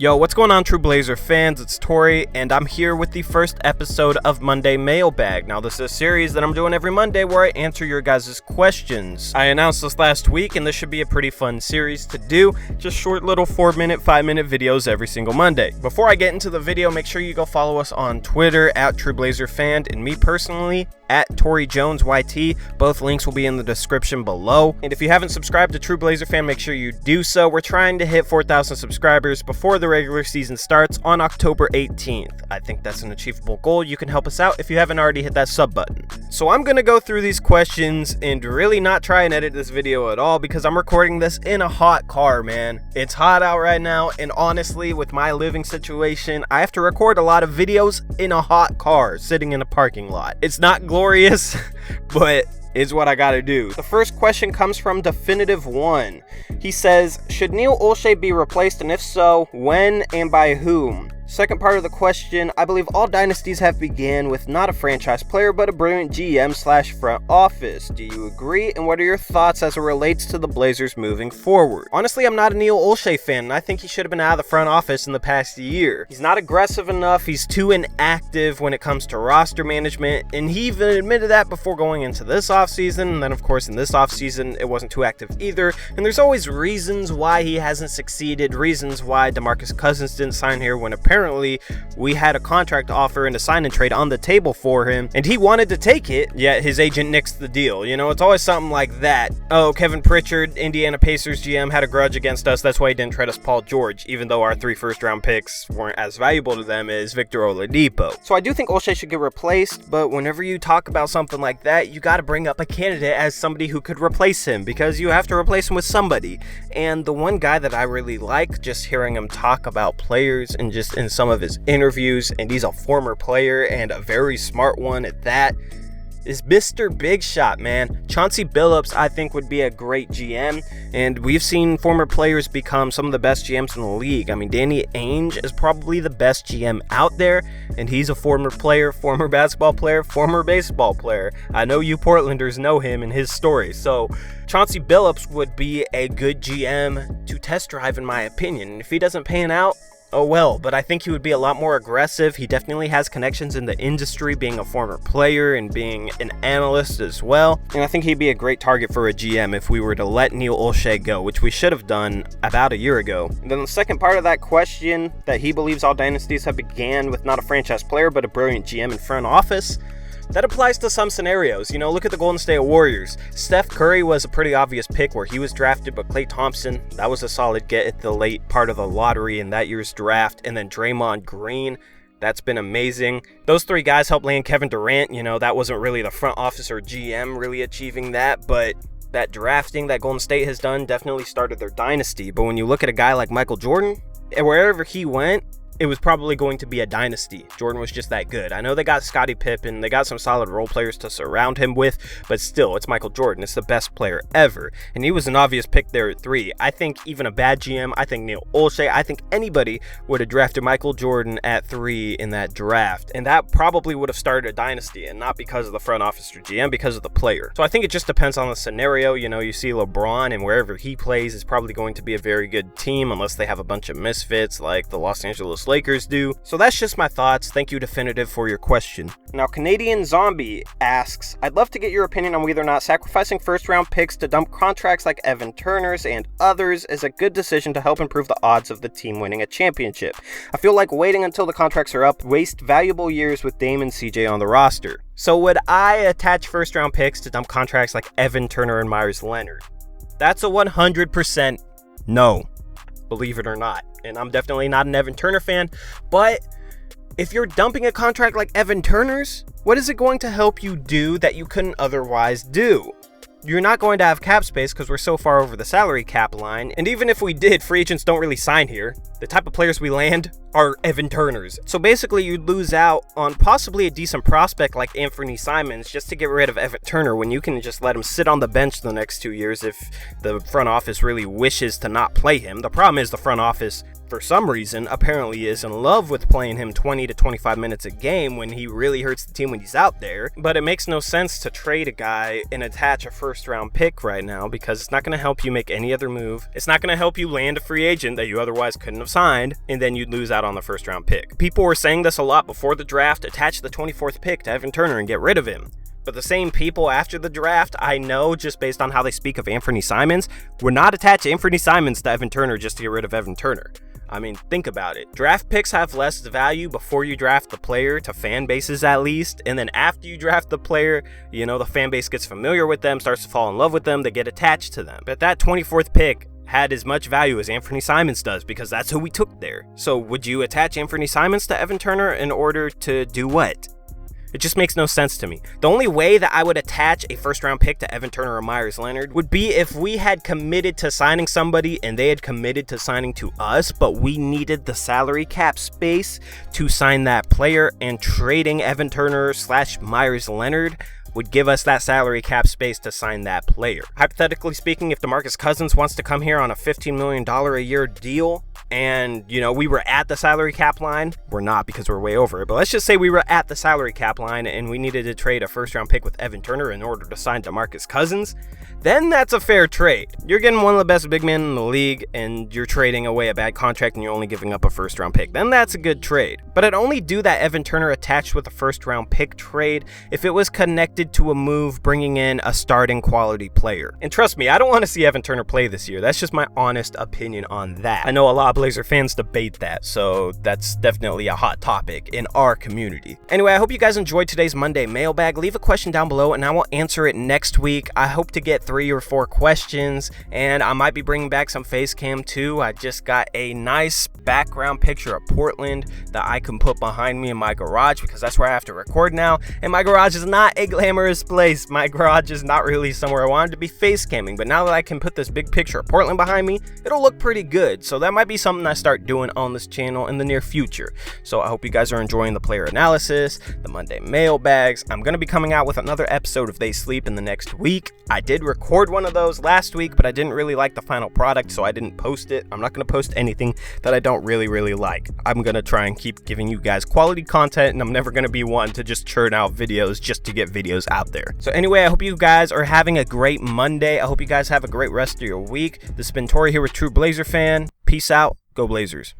Yo, what's going on, True Blazer fans? It's Torey, and I'm here with the first episode of Monday Mailbag. Now, this is a series that I'm doing every Monday where I answer your guys' questions. I announced this last week, and this should be a pretty fun series to do. Just short little 4-minute, 5-minute videos every single Monday. Before I get into the video, make sure you go follow us on Twitter at TrueBlazerFan, and me personally at ToreyJonesYT. Both links will be in the description below. And if you haven't subscribed to True Blazer Fan, make sure you do so. We're trying to hit 4,000 subscribers before the regular season starts on October 18th. I think that's an achievable goal. You can help us out if you haven't already hit that sub button. So I'm gonna go through these questions and really not try and edit this video at all because I'm recording this in a hot car, man. It's hot out right now, and honestly, with my living situation, I have to record a lot of videos in a hot car sitting in a parking lot. It's not glorious, but it's what I gotta do. The first question comes from Definitive One. He says, should Neil Olshey be replaced, and if so, when and by whom? Second part of the question, I believe all dynasties have began with not a franchise player, but a brilliant GM/front office. Do you agree? And what are your thoughts as it relates to the Blazers moving forward? Honestly, I'm not a Neil Olshey fan, and I think he should have been out of the front office in the past year. He's not aggressive enough, he's too inactive when it comes to roster management, and he even admitted that before going into this offseason, and then of course in this offseason it wasn't too active either, and there's always reasons why he hasn't succeeded, reasons why DeMarcus Cousins didn't sign here when apparently we had a contract offer and a sign and trade on the table for him, and he wanted to take it, yet his agent nixed the deal. You know, it's always something like that. Oh, Kevin Pritchard, Indiana Pacers GM, had a grudge against us, that's why he didn't trade us Paul George, even though our 3 first-round picks weren't as valuable to them as Victor Oladipo. So I do think Olshey should get replaced, but whenever you talk about something like that, you gotta bring up a candidate as somebody who could replace him, because you have to replace him with somebody. And the one guy that I really like, just hearing him talk about players and just in some of his interviews, and he's a former player and a very smart one at that, is Mr. Big Shot, man. Chauncey Billups, I think, would be a great GM, and we've seen former players become some of the best GMs in the league. I mean, Danny Ainge is probably the best GM out there, and he's a former player, former basketball player, former baseball player. I know you Portlanders know him and his story, so Chauncey Billups would be a good GM to test drive, in my opinion. And if he doesn't pan out, oh well, but I think he would be a lot more aggressive. He definitely has connections in the industry, being a former player and being an analyst as well. And I think he'd be a great target for a GM if we were to let Neil Olshey go, which we should have done about a year ago. And then the second part of that question, that he believes all dynasties have began with not a franchise player, but a brilliant GM in front office. That applies to some scenarios. You know, look at the Golden State Warriors. Steph Curry was a pretty obvious pick where he was drafted, but Klay Thompson, that was a solid get at the late part of the lottery in that year's draft. And then Draymond Green, that's been amazing. Those 3 guys helped land Kevin Durant. You know, that wasn't really the front office or GM really achieving that, but that drafting that Golden State has done definitely started their dynasty. But when you look at a guy like Michael Jordan, wherever he went, it was probably going to be a dynasty. Jordan was just that good. I know they got Scottie Pippen, they got some solid role players to surround him with, but still, it's Michael Jordan. It's the best player ever, and he was an obvious pick there at 3. I think even a bad GM, I think Neil Olshey, I think anybody would have drafted Michael Jordan at 3 in that draft, and that probably would have started a dynasty, and not because of the front office or GM, because of the player. So I think it just depends on the scenario. You know, you see LeBron, and wherever he plays is probably going to be a very good team, unless they have a bunch of misfits like the Los Angeles Lakers do. So that's just my thoughts. Thank you, Definitive, for your question. Now, Canadian Zombie asks, I'd love to get your opinion on whether or not sacrificing first-round picks to dump contracts like Evan Turner's and others is a good decision to help improve the odds of the team winning a championship. I feel like waiting until the contracts are up waste valuable years with Dame and CJ on the roster. So would I attach first-round picks to dump contracts like Evan Turner and Myers Leonard? That's a 100% no, believe it or not. And I'm definitely not an Evan Turner fan, but if you're dumping a contract like Evan Turner's, what is it going to help you do that you couldn't otherwise do? You're not going to have cap space because we're so far over the salary cap line, and even if we did, free agents don't really sign here. The type of players we land are Evan Turner's. So basically you'd lose out on possibly a decent prospect like Anthony Simons just to get rid of Evan Turner, when you can just let him sit on the bench the next 2 years if the front office really wishes to not play him. The problem is the front office for some reason, apparently is in love with playing him 20 to 25 minutes a game when he really hurts the team when he's out there. But it makes no sense to trade a guy and attach a first-round pick right now because it's not going to help you make any other move. It's not going to help you land a free agent that you otherwise couldn't have signed, and then you'd lose out on the first-round pick. People were saying this a lot before the draft: attach the 24th pick to Evan Turner and get rid of him. But the same people after the draft, I know just based on how they speak of Anthony Simons, would not attach Anthony Simons to Evan Turner just to get rid of Evan Turner. I mean, think about it. Draft picks have less value before you draft the player, to fan bases at least, and then after you draft the player, the fan base gets familiar with them, starts to fall in love with them, they get attached to them. But that 24th pick had as much value as Anthony Simons does because that's who we took there. So would you attach Anthony Simons to Evan Turner in order to do what? It just makes no sense to me. The only way that I would attach a first-round pick to Evan Turner or Myers Leonard would be if we had committed to signing somebody and they had committed to signing to us, but we needed the salary cap space to sign that player, and trading Evan Turner / Myers Leonard would give us that salary cap space to sign that player. Hypothetically speaking, if DeMarcus Cousins wants to come here on a $15 million a year deal, and we were at the salary cap line, we're not because we're way over it, but let's just say we were at the salary cap line and we needed to trade a first-round pick with Evan Turner in order to sign DeMarcus Cousins, then that's a fair trade. You're getting one of the best big men in the league and you're trading away a bad contract and you're only giving up a first-round pick. Then that's a good trade. But I'd only do that Evan Turner attached with a first-round pick trade if it was connected to a move bringing in a starting quality player. And trust me, I don't want to see Evan Turner play this year. That's just my honest opinion on that. I know a lot of Blazer fans debate that, so that's definitely a hot topic in our community. Anyway, I hope you guys enjoyed today's Monday mailbag. Leave a question down below and I will answer it next week. I hope to get 3 or 4 questions, and I might be bringing back some face cam too. I just got a nice background picture of Portland that I can put behind me in my garage because that's where I have to record now, and my garage is not a glamorous place. My garage is not really somewhere I wanted to be face camming, but now that I can put this big picture of Portland behind me, it'll look pretty good. So that might be something I start doing on this channel in the near future. So I hope you guys are enjoying the player analysis, the Monday mailbags. I'm going to be coming out with another episode of They Sleep in the next week. I did record one of those last week, but I didn't really like the final product, so I didn't post it. I'm not going to post anything that I don't really like. I'm going to try and keep giving you guys quality content, and I'm never going to be one to just churn out videos just to get videos out there. So anyway, I hope you guys are having a great Monday. I hope you guys have a great rest of your week. This has been Torey here with True Blazer Fan. Peace out. Go Blazers.